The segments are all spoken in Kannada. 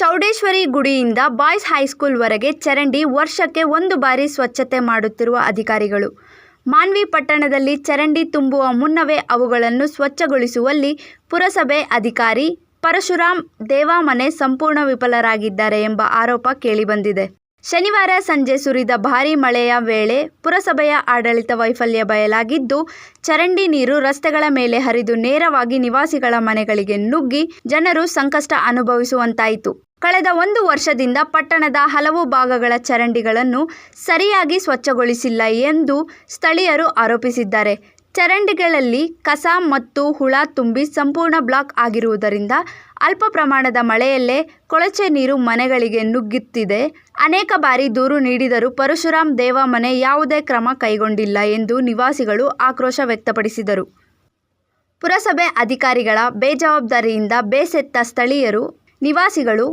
ಚೌಡೇಶ್ವರಿ ಗುಡಿಯಿಂದ ಬಾಯ್ಸ್ ಹೈಸ್ಕೂಲ್ವರೆಗೆ ಚರಂಡಿ ವರ್ಷಕ್ಕೆ ಒಂದು ಬಾರಿ ಸ್ವಚ್ಛತೆ ಮಾಡುತ್ತಿರುವ ಅಧಿಕಾರಿಗಳು. ಮಾನ್ವಿ ಪಟ್ಟಣದಲ್ಲಿ ಚರಂಡಿ ತುಂಬುವ ಮುನ್ನವೇ ಅವುಗಳನ್ನು ಸ್ವಚ್ಛಗೊಳಿಸುವಲ್ಲಿ ಪುರಸಭೆ ಅಧಿಕಾರಿ ಪರಶುರಾಮ್ ದೇವಾಮನೆ ಸಂಪೂರ್ಣ ವಿಫಲರಾಗಿದ್ದಾರೆ ಎಂಬ ಆರೋಪ ಕೇಳಿಬಂದಿದೆ. ಶನಿವಾರ ಸಂಜೆ ಸುರಿದ ಭಾರೀ ಮಳೆಯ ವೇಳೆ ಪುರಸಭೆಯ ಆಡಳಿತ ವೈಫಲ್ಯ ಬಯಲಾಗಿದ್ದು, ಚರಂಡಿ ನೀರು ರಸ್ತೆಗಳ ಮೇಲೆ ಹರಿದು ನೇರವಾಗಿ ನಿವಾಸಿಗಳ ಮನೆಗಳಿಗೆ ನುಗ್ಗಿ ಜನರು ಸಂಕಷ್ಟ ಅನುಭವಿಸುವಂತಾಯಿತು. ಕಳೆದ 1 ವರ್ಷದಿಂದ ಪಟ್ಟಣದ ಹಲವು ಭಾಗಗಳ ಚರಂಡಿಗಳನ್ನು ಸರಿಯಾಗಿ ಸ್ವಚ್ಛಗೊಳಿಸಿಲ್ಲ ಎಂದು ಸ್ಥಳೀಯರು ಆರೋಪಿಸಿದ್ದಾರೆ. ಚರಂಡಿಗಳಲ್ಲಿ ಕಸ ಮತ್ತು ಹುಳ ತುಂಬಿ ಸಂಪೂರ್ಣ ಬ್ಲಾಕ್ ಆಗಿರುವುದರಿಂದ ಅಲ್ಪ ಪ್ರಮಾಣದ ಮಳೆಯಲ್ಲೇ ಕೊಳಚೆ ನೀರು ಮನೆಗಳಿಗೆ ನುಗ್ಗುತ್ತಿದೆ. ಅನೇಕ ಬಾರಿ ದೂರು ನೀಡಿದರೂ ಪರಶುರಾಮ್ ದೇವಾಮನೆ ಯಾವುದೇ ಕ್ರಮ ಕೈಗೊಂಡಿಲ್ಲ ಎಂದು ನಿವಾಸಿಗಳು ಆಕ್ರೋಶ ವ್ಯಕ್ತಪಡಿಸಿದರು. ಪುರಸಭೆ ಅಧಿಕಾರಿಗಳ ಬೇಜವಾಬ್ದಾರಿಯಿಂದ ಬೇಸತ್ತ ಸ್ಥಳೀಯರು, ನಿವಾಸಿಗಳು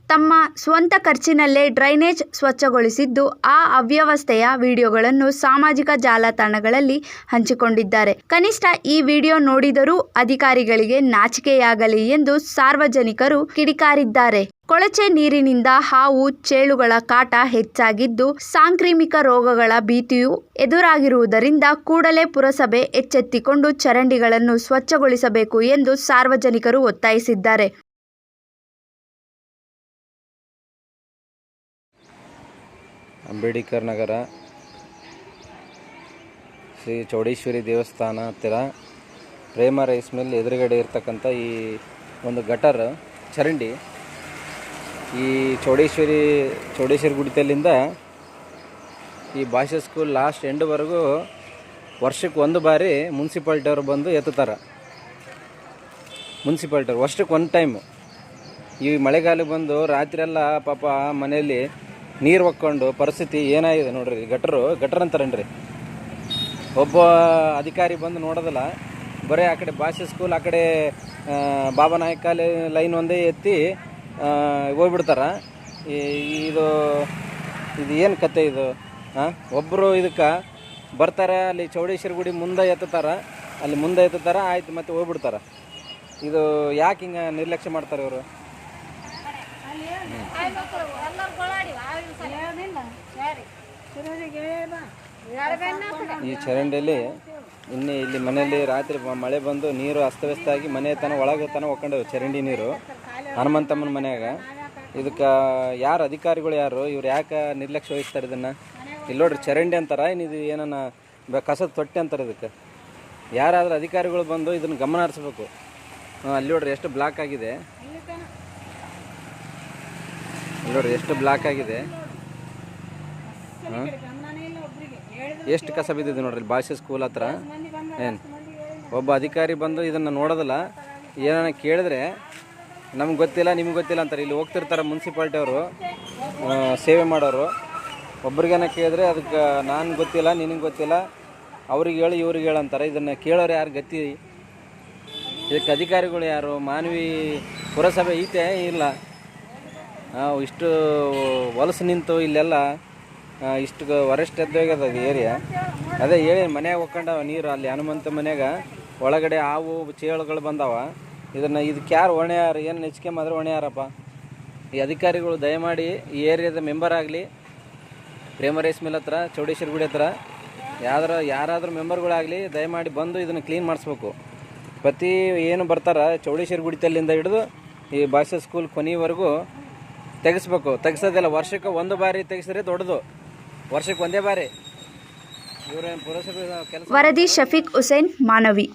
ತಮ್ಮ ಸ್ವಂತ ಖರ್ಚಿನಲ್ಲೇ ಡ್ರೈನೇಜ್ ಸ್ವಚ್ಛಗೊಳಿಸಿದ್ದು, ಆ ಅವ್ಯವಸ್ಥೆಯ ವಿಡಿಯೋಗಳನ್ನು ಸಾಮಾಜಿಕ ಜಾಲತಾಣಗಳಲ್ಲಿ ಹಂಚಿಕೊಂಡಿದ್ದಾರೆ. ಕನಿಷ್ಠ ಈ ವಿಡಿಯೋ ನೋಡಿದರೂ ಅಧಿಕಾರಿಗಳಿಗೆ ನಾಚಿಕೆಯಾಗಲಿ ಎಂದು ಸಾರ್ವಜನಿಕರು ಕಿಡಿಕಾರಿದ್ದಾರೆ. ಕೊಳಚೆ ನೀರಿನಿಂದ ಹಾವು ಚೇಳುಗಳ ಕಾಟ ಹೆಚ್ಚಾಗಿದ್ದು, ಸಾಂಕ್ರಾಮಿಕ ರೋಗಗಳ ಭೀತಿಯೂ ಎದುರಾಗಿರುವುದರಿಂದ ಕೂಡಲೇ ಪುರಸಭೆ ಎಚ್ಚೆತ್ತುಕೊಂಡು ಚರಂಡಿಗಳನ್ನು ಸ್ವಚ್ಛಗೊಳಿಸಬೇಕು ಎಂದು ಸಾರ್ವಜನಿಕರು ಒತ್ತಾಯಿಸಿದ್ದಾರೆ. ಅಂಬೇಡ್ಕರ್ ನಗರ ಶ್ರೀ ಚೌಡೇಶ್ವರಿ ದೇವಸ್ಥಾನ ಹತ್ತಿರ ಪ್ರೇಮ ರೈಸ್ ಮಿಲ್ ಎದುರುಗಡೆ ಇರ್ತಕ್ಕಂಥ ಈ ಒಂದು ಗಟರ್ ಚರಂಡಿ ಈ ಚೌಡೇಶ್ವರಿ ಗುಡಿತಲ್ಲಿಂದ ಈ ಭಾಷಾ ಸ್ಕೂಲ್ ಲಾಸ್ಟ್ ಎಂಡ್ವರೆಗೂ ವರ್ಷಕ್ಕೆ 1 ಬಾರಿ ಮುನ್ಸಿಪಾಲ್ಟಿಯವರು ಬಂದು ಎತ್ತುತ್ತಾರೆ. ಮುನ್ಸಿಪಾಲ್ಟಿಯವ್ರು ವರ್ಷಕ್ಕೆ 1 ಟೈಮು. ಈ ಮಳೆಗಾಲಕ್ಕೆ ಬಂದು ರಾತ್ರಿ ಎಲ್ಲ ಪಾಪ ಮನೆಯಲ್ಲಿ ನೀರು ಹೊಕ್ಕೊಂಡು ಪರಿಸ್ಥಿತಿ ಏನಾಗಿದೆ ನೋಡ್ರಿ. ಗಟರ್ ಅಂತಾರೇನ್ರಿ. ಒಬ್ಬ ಅಧಿಕಾರಿ ಬಂದು ನೋಡೋದಿಲ್ಲ, ಬರೀ ಆ ಕಡೆ ಭಾಷೆ ಸ್ಕೂಲ್ ಆ ಕಡೆ ಬಾಬಾ ನಾಯಕ ಲೈನ್ ಒಂದೇ ಎತ್ತಿ ಹೋಗ್ಬಿಡ್ತಾರ. ಇದು ಏನು ಕತೆ ಇದು? ಒಬ್ಬರು ಇದಕ್ಕೆ ಬರ್ತಾರೆ, ಅಲ್ಲಿ ಚೌಡೇಶ್ವರಿ ಗುಡಿ ಮುಂದೆ ಎತ್ತುತ್ತಾರ, ಆಯ್ತು ಮತ್ತೆ ಹೋಗ್ಬಿಡ್ತಾರ. ಇದು ಯಾಕೆ ಹಿಂಗೆ ನಿರ್ಲಕ್ಷ್ಯ ಮಾಡ್ತಾರೆ ಇವರು? ಈ ಚರಂಡಿಯಲ್ಲಿ ಇಲ್ಲಿ ಮನೆಯಲ್ಲಿ ರಾತ್ರಿ ಮಳೆ ಬಂದು ನೀರು ಅಸ್ತವ್ಯಸ್ತ ಆಗಿ ಮನೆ ಒಳಗೆ ಹೊಕ್ಕೊಂಡವು ಚರಂಡಿ ನೀರು ಹನುಮಂತಮ್ಮನ ಮನೆಯಾಗ. ಇದಕ್ಕೆ ಯಾರು ಅಧಿಕಾರಿಗಳು ಯಾರು ಇವ್ರು ಯಾಕೆ ನಿರ್ಲಕ್ಷ್ಯ ವಹಿಸ್ತಾರೆ ಇದನ್ನು? ಇಲ್ಲಿ ನೋಡ್ರಿ ಚರಂಡಿ ಅಂತಾರ, ಇದು ಏನನ್ನ ಕಸದ ತೊಟ್ಟೆ ಅಂತಾರೆ. ಇದಕ್ಕೆ ಯಾರಾದರೂ ಅಧಿಕಾರಿಗಳು ಬಂದು ಇದನ್ನು ಗಮನ ಹರಿಸ್ಬೇಕು. ಅಲ್ಲಿ ನೋಡ್ರಿ ಎಷ್ಟು ಬ್ಲಾಕ್ ಆಗಿದೆ, ಎಷ್ಟು ಕಸ ಬಿದ್ದಿದೆ ನೋಡ್ರಿ ಭಾಷೆ ಸ್ಕೂಲ್ ಹತ್ರ. ಒಬ್ಬ ಅಧಿಕಾರಿ ಬಂದು ಇದನ್ನು ನೋಡೋದಿಲ್ಲ. ಏನನ್ನ ಕೇಳಿದ್ರೆ ನಮ್ಗೆ ಗೊತ್ತಿಲ್ಲ, ನಿಮ್ಗೆ ಗೊತ್ತಿಲ್ಲ ಅಂತಾರೆ. ಇಲ್ಲಿ ಹೋಗ್ತಿರ್ತಾರೆ ಮುನ್ಸಿಪಾಲ್ಟಿಯವರು, ಸೇವೆ ಮಾಡೋರು. ಒಬ್ರಿಗೇನ ಕೇಳಿದ್ರೆ ಅದಕ್ಕೆ ನಾನು ಗೊತ್ತಿಲ್ಲ, ನಿನಗೆ ಗೊತ್ತಿಲ್ಲ, ಅವ್ರಿಗೆ ಹೇಳಿ ಇವ್ರಿಗೆ ಹೇಳು ಅಂತಾರೆ. ಇದನ್ನು ಕೇಳೋರು ಯಾರು ಗತಿ? ಇದಕ್ಕೆ ಅಧಿಕಾರಿಗಳು ಯಾರು? ಮಾನವಿ ಪುರಸಭೆ ಐತೆ ಇಲ್ಲ? ಇಷ್ಟು ಹೊಲಸು ನಿಂತು ಇಲ್ಲೆಲ್ಲ ಇಷ್ಟು ವರೆಸ್ಟ್ ಎದ್ದೋಗ್ಯದ ಅದು ಏರಿಯಾ. ಅದೇ ಹೇಳಿ ಮನ್ಯಾಗ ಹೋಗ್ಕೊಂಡವ ನೀರು. ಅಲ್ಲಿ ಹನುಮಂತ ಮನ್ಯಾಗ ಒಳಗಡೆ ಹಾವು ಚೇಳುಗಳು ಬಂದವ. ಇದಕ್ಕೆ ಯಾರು ಹೊಣೆ ಯಾರು? ಏನು ನೆಚ್ಕೊಂಬಂದ್ರೆ ಹೊಣೆ ಯಾರಪ್ಪ? ಈ ಅಧಿಕಾರಿಗಳು ದಯಮಾಡಿ ಈ ಏರಿಯಾದ ಮೆಂಬರ್ ಆಗಲಿ, ಪ್ರೇಮ ರೈಸ್ ಮಿಲ್ ಹತ್ರ ಚೌಡೇಶ್ವರಿ ಗುಡಿ ಹತ್ರ ಯಾರಾದರೂ ಮೆಂಬರ್ಗಳಾಗಲಿ ದಯಮಾಡಿ ಬಂದು ಇದನ್ನು ಕ್ಲೀನ್ ಮಾಡಿಸ್ಬೇಕು. ಪ್ರತಿ ಏನು ಬರ್ತಾರ ಚೌಡೇಶ್ವರಿ ಗುಡಿತಲ್ಲಿಂದ ಹಿಡಿದು ಈ ಭಾಷಾ ಸ್ಕೂಲ್ ಕೊನೆಯವರೆಗೂ ತೆಗೆಸ್ಬೇಕು. ತೆಗೆಸೋದಿಲ್ಲ. ವರ್ಷಕ್ಕೆ 1 ಬಾರಿ ತೆಗೆಸಿದ್ರೆ ದೊಡ್ಡದು, ವರ್ಷಕ್ಕೆ 1 ಬಾರಿ. ಇವರೇನು ಪುರಸಭೆ ಕೆಲಸ. ವರದಿ ಶಫೀಕ್ ಹುಸೇನ್, ಮಾನವಿ.